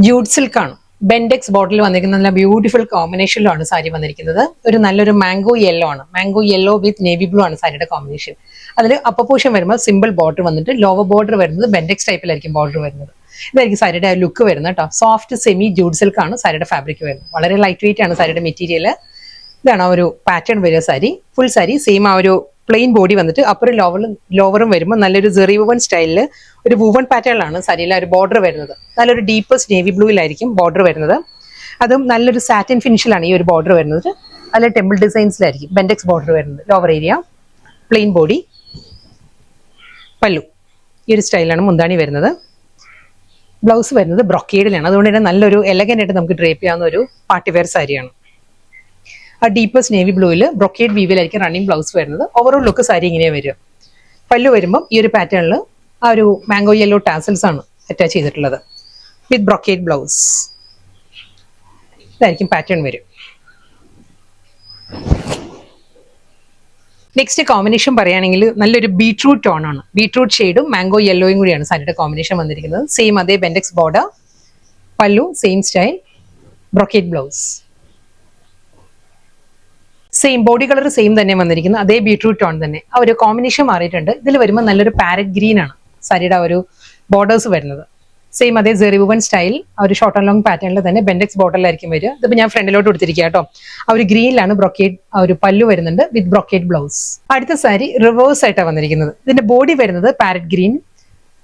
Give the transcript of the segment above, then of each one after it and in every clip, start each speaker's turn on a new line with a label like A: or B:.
A: Jude silk ആണ്. Bendix ബോട്ടിൽ വന്നിരിക്കുന്ന നല്ല ബ്യൂട്ടിഫുൾ കോമ്പിനേഷനിലാണ് സാരി വന്നിരിക്കുന്നത്. ഒരു നല്ലൊരു മാംഗോ യെല്ലോ ആണ്. മാംഗോ യെല്ലോ വിത്ത് നേവി ബ്ലൂ ആണ് സാരിയുടെ കോമ്പിനേഷൻ. അതിൽ അപ്പർ പോർഷൻ വരുമ്പോൾ സിമ്പിൾ ബോർഡർ വന്നിട്ട് ലോവർ ബോർഡർ വരുന്നത് ബെൻഡെക്സ് ടൈപ്പിലായിരിക്കും ബോർഡർ വരുന്നത്. ഇതായിരിക്കും സാരിയുടെ ലുക്ക് വരുന്നത് കേട്ടോ. സോഫ്റ്റ് സെമി ജൂഡ് സിൽക്ക് ആണ് സാരിയുടെ ഫാബ്രിക് വരുന്നത്. വളരെ ലൈറ്റ് വെയിറ്റ് ആണ് സാരിയുടെ മെറ്റീരിയൽ. ഇതാണ് ആ ഒരു പാറ്റേൺ വരിക. സാരി ഫുൾ സാരി സെയിം ആ ഒരു പ്ലെയിൻ ബോഡി വന്നിട്ട് അപ്പറും ലോവറും വരുമ്പോൾ നല്ലൊരു ജെറി വുവൺ സ്റ്റൈലിൽ ഒരു വുവൺ പാറ്റേണിലാണ് സാരിയിലെ ഒരു ബോർഡർ വരുന്നത്. നല്ലൊരു ഡീപ്പസ്റ്റ് നേവി ബ്ലൂയിലായിരിക്കും ബോർഡർ വരുന്നത്. അതും നല്ലൊരു സാറ്റിൻ ഫിനിഷിലാണ് ഈ ഒരു ബോർഡർ വരുന്നത്. അതിൽ ടെമ്പിൾ ഡിസൈൻസിലായിരിക്കും ബെൻഡെക്സ് ബോർഡർ വരുന്നത്. ലോവർ ഏരിയ പ്ലെയിൻ ബോഡി, പല്ലു ഈ ഒരു സ്റ്റൈലാണ് മുന്താണി വരുന്നത്. ബ്ലൗസ് വരുന്നത് ബ്രൊക്കേഡിലാണ്. അതുകൊണ്ട് തന്നെ നല്ലൊരു എലഗന്റ് ആയിട്ട് നമുക്ക് ഡ്രേപ്പ് ചെയ്യാവുന്ന ഒരു പാർട്ടി വെയർ സാരിയാണ്. ആ ഡീപ്പസ്റ്റ് നേവി ബ്ലൂവിൽ ബ്രൊക്കേഡ് വീവിലായിരിക്കും റണ്ണിങ് ബ്ലൗസ് വരുന്നത്. ഓവറോൾ ലുക്ക് സാരി ഇങ്ങനെ വരിക. പല്ലു വരുമ്പം ഈ ഒരു പാറ്റേണിൽ ആ ഒരു മാംഗോ യെല്ലോ ടാസൽസ് ആണ് അറ്റാച്ച് ചെയ്തിട്ടുള്ളത് വിത്ത് ബ്രൊക്കേഡ് ബ്ലൗസ്. ഇതായിരിക്കും പാറ്റേൺ വരും. നെക്സ്റ്റ് കോമ്പിനേഷൻ പറയുകയാണെങ്കിൽ നല്ലൊരു ബീട്രൂട്ട് ടോൺ ആണ്. ബീട്രൂട്ട് ഷെയ്ഡും മാംഗോ യെല്ലോയും കൂടിയാണ് സാരിയുടെ കോമ്പിനേഷൻ വന്നിരിക്കുന്നത്. സെയിം അതേ ബെൻഡെക്സ് border, pallu same style, brocade blouse, same body colour same തന്നെ വന്നിരിക്കുന്നത്. അതേ ബീട്രൂട്ട് ടോൺ തന്നെ. ആ ഒരു കോമ്പിനേഷൻ മാറിയിട്ടുണ്ട്. ഇതിൽ വരുമ്പോൾ നല്ലൊരു പാരറ്റ് ഗ്രീൻ ആണ് സാരിയുടെ ആ ഒരു ബോർഡേഴ്സ് വരുന്നത്. സെയിം അതേ ജെറി വുവൺ സ്റ്റൈൽ ആ ഒരു ഷോർട്ട് ആൻഡ് ലോങ് പാറ്റേണിൽ തന്നെ ബെൻഡെക്സ് ബോർഡറിലായിരിക്കും വരിക. ഇതിപ്പോൾ ഞാൻ ഫ്രണ്ടിലോട്ട് കൊടുത്തിരിക്കുക കേട്ടോ. ആ ഒരു ഗ്രീനിലാണ് ബ്രൊക്കേഡ് ആ ഒരു പല്ലു വരുന്നുണ്ട് വിത്ത് ബ്രൊക്കേഡ് ബ്ലൗസ്. അടുത്ത സാരി റിവേഴ്സ് ആയിട്ടാണ് വന്നിരിക്കുന്നത്. ഇതിന്റെ ബോഡി വരുന്നത് പാരറ്റ് ഗ്രീൻ,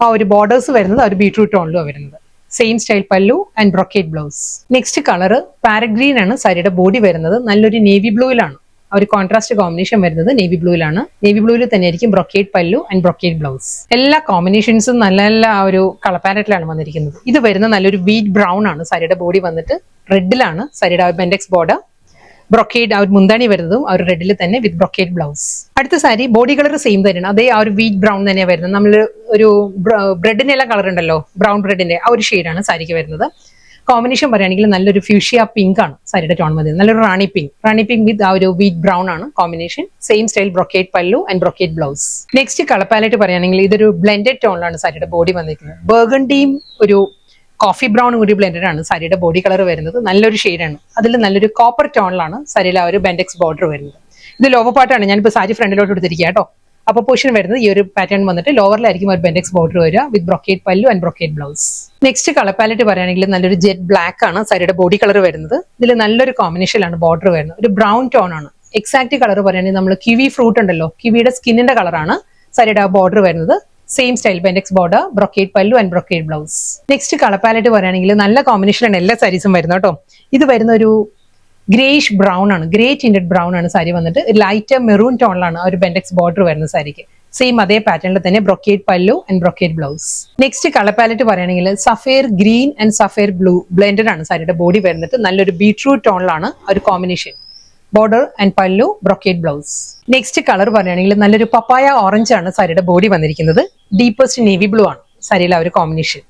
A: ആ ഒരു ബോർഡേഴ്സ് വരുന്നത് ആ ഒരു ബീട്രൂട്ട് ടോണിലും വരുന്നത്. സെയിം സ്റ്റൈൽ പല്ലു and brocade blouse. Next colour parrot green ആണ് സാരിയുടെ ബോഡി വരുന്നത്. നല്ലൊരു നേവി ബ്ലൂയിലാണ് ആ ഒരു കോൺട്രാസ്റ്റ് കോമ്പിനേഷൻ വരുന്നത്. നേവി ബ്ലൂയിലാണ്. നേവി ബ്ലൂയിൽ തന്നെ ആയിരിക്കും brocade pallu and brocade blouse. എല്ലാ കോമ്പിനേഷൻസും നല്ല നല്ല ആ ഒരു കളർ പാലറ്റിലാണ് വന്നിരിക്കുന്നത്. ഇത് വരുന്ന നല്ലൊരു വീറ്റ് ബ്രൗൺ ആണ്. സാരിയുടെ ബോഡി വന്നിട്ട് റെഡിലാണ്. സാരിയുടെ ആ ബെൻഡെക്സ് ബോർഡർ, ബ്രൊക്കേഡ് ആ ഒരു മുന്താണി വരുന്നതും ആ ഒരു റെഡിൽ തന്നെ വിത്ത് ബ്രൊക്കേഡ് ബ്ലൗസ്. അടുത്ത സാരി ബോഡി കളർ സെയിം തന്നെയാണ്. അതേ ആ ഒരു വീറ്റ് ബ്രൗൺ തന്നെയാണ് വരുന്നത്. നമ്മൾ ഒരു ബ്രെഡിന്റെ എല്ലാം കളർ ഉണ്ടല്ലോ, ബ്രൗൺ ബ്രെഡിന്റെ ആ ഒരു ഷെയ്ഡാണ് സാരിക്ക് വരുന്നത്. കോമ്പിനേഷൻ പറയുകയാണെങ്കിൽ നല്ലൊരു ഫ്യൂഷ്യ പിങ്ക് ആണ് സാരിയുടെ ടോൺ മതി. നല്ലൊരു റാണി പിങ്ക് വിത്ത് ആ ഒരു വീറ്റ് ബ്രൗൺ ആണ് combination. Same style brocade pallu and brocade blouse. Next colour palette പറയുകയാണെങ്കിൽ ഇതൊരു ബ്ലെൻഡഡ് ടോണിലാണ് സാരിയുടെ ബോഡി വന്നിരിക്കുന്നത്. ബർഗണ്ടിയും ഒരു കോഫി ബ്രൗണും കൂടി ബ്ലെൻഡഡ് ആണ് സാരിയുടെ ബോഡി കളർ വരുന്നത്. നല്ലൊരു ഷെയ്ഡാണ്. അതിൽ നല്ലൊരു കോപ്പർ ടോണിലാണ് സാരിയിലെ ആ ഒരു ബെൻഡെക്സ് ബോർഡർ വരുന്നത്. ഇത് ലോവർ പാർട്ടാണ്. ഞാനിപ്പോൾ സാരി ഫ്രണ്ടിലോട്ട് എടുത്തിരിക്കുക കേട്ടോ. അപ്പോൾ പൊസിഷൻ വരുന്നത് ഈ ഒരു പാറ്റേൺ വന്നിട്ട് ലോവറിലായിരിക്കും ഒരു ബെൻഡെക്സ് ബോർഡർ വരിക with brocade pallu and brocade blouse. Next colour palette പറയുകയാണെങ്കിൽ നല്ലൊരു ജെറ്റ് ബ്ലാക്ക് ആണ് സാരിയുടെ ബോഡി കളർ വരുന്നത്. ഇതിൽ നല്ലൊരു കോമ്പിനേഷനിലാണ് ബോർഡർ വരുന്നത്. ഒരു ബ്രൗൺ ടോൺ ആണ്. എക്സാക്ട് കളർ പറയുകയാണെങ്കിൽ നമ്മൾ കിവി ഫ്രൂട്ട് ഉണ്ടല്ലോ, കിവിയുടെ സ്കിന്നിന്റെ കളറാണ് സാരിയുടെ ആ ബോർഡർ വരുന്നത്. സെയിം സ്റ്റൈൽ ബെൻഡെക്സ് border, brocade pallu and brocade blouse. Next colour palette പറയുകയാണെങ്കിൽ നല്ല കോമ്പിനേഷനാണ് എല്ലാ സാരീസും വരുന്നത് കേട്ടോ. ഇത് വരുന്ന ഒരു ഗ്രേഷ് ബ്രൗൺ ആണ്. ഗ്രേ ടിൻറ്റഡ് ബ്രൗൺ ആണ് സാരി വന്നിട്ട്. ലൈറ്റ് മെറൂൺ ടോണിലാണ് ആ ഒരു ബെൻഡെക്സ് ബോർഡർ വരുന്നത് സാരിക്ക്. സെയിം അതേ പാറ്റേണിൽ തന്നെ brocade pallu and brocade blouse. Next colour palette പറയുകയാണെങ്കിൽ sapphire green and sapphire blue blended ആണ് സാരിയുടെ ബോഡി വരുന്നത്. നല്ലൊരു ബീട്രൂട്ട് ടോണിലാണ് ഒരു combination. Border and pallu, brocade blouse. Next colour പറയുകയാണെങ്കിൽ നല്ലൊരു പപ്പായ ഓറഞ്ച് ആണ് സാരിയുടെ ബോഡി വന്നിരിക്കുന്നത്. ഡീപ്പസ്റ്റ് നേവി ബ്ലൂ ആണ് സാരിയിലെ ആ ഒരു കോമ്പിനേഷൻ.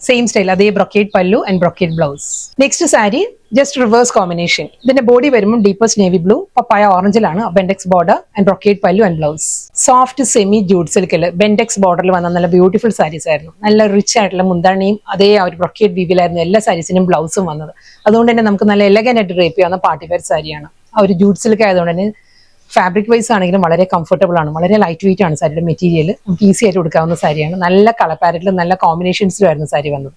A: സെയിം സ്റ്റൈൽ അതേ brocade pallu and brocade blouse. Next sari just reverse combination. ഇതിന്റെ ബോഡി വരുമ്പോൾ ഡീപ്പസ്റ്റ് നേവി ബ്ലൂ, പപ്പായ ഓറഞ്ചിലാണ് ബെൻഡെക്സ് border and brocade pallu and blouse. Soft semi jute സിൽക്കിൽ ബെൻഡെക്സ് ബോർഡറിൽ വന്ന നല്ല ബ്യൂട്ടിഫുൾ സാരീസ് ആയിരുന്നു. നല്ല റിച്ച് ആയിട്ടുള്ള മുന്താണിയും അതേ ആ ഒരു ബ്രൊക്കേഡ് വീവിലായിരുന്നു എല്ലാ സാരീസിനും ബ്ലൗസും വന്നത്. അതുകൊണ്ട് തന്നെ നമുക്ക് നല്ല എലഗന്റ് ആയിട്ട് ഡ്രേപ്പ് ചെയ്യാവുന്ന പാർട്ടി വെയർ സാരിയാണ്. ആ ഒരു ജൂഡ് സിൽക്ക് ആയതുകൊണ്ട് തന്നെ ഫാബ്രിക് വൈസ് ആണെങ്കിലും വളരെ കംഫർട്ടബിൾ ആണ്. വളരെ ലൈറ്റ് വെയിറ്റ് ആണ് സാരിയുടെ മെറ്റീരിയൽ. നമുക്ക് ഈസി ആയിട്ട് കൊടുക്കാവുന്ന സാരിയാണ്. നല്ല കളർ പാലറ്റിലും നല്ല കോമ്പിനേഷൻസിലും ആയിരുന്നു സാരി വന്നത്.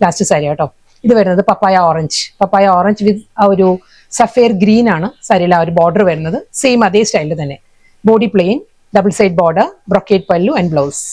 A: ലാസ്റ്റ് സാരി കേട്ടോ. ഇത് വരുന്നത് പപ്പായ ഓറഞ്ച് വിത്ത് ആ ഒരു സഫേർ ഗ്രീൻ ആണ് സാരിയിലെ ആ ഒരു ബോർഡർ വരുന്നത്. സെയിം അതേ സ്റ്റൈലിൽ തന്നെ. Body plain, double side border, brocade pallu and blouse.